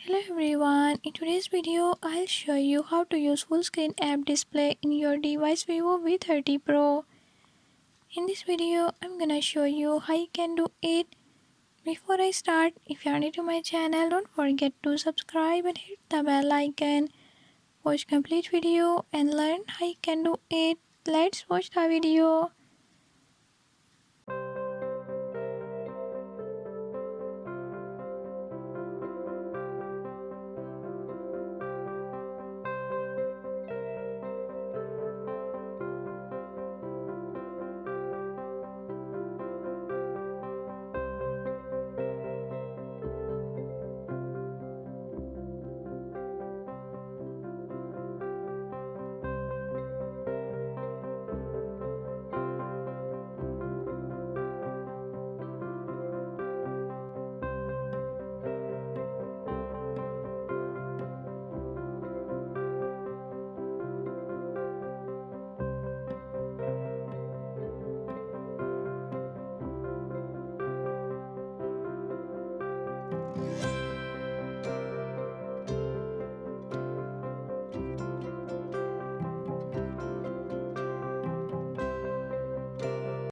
Hello everyone, in today's video I'll show you how to use full screen app display in your device Vivo V30 Pro. In this video I'm gonna show you how you can do it. Before I start, if you are new to my channel, don't forget to subscribe and hit the bell icon. Watch complete video and learn how you can do it. Let's watch the video.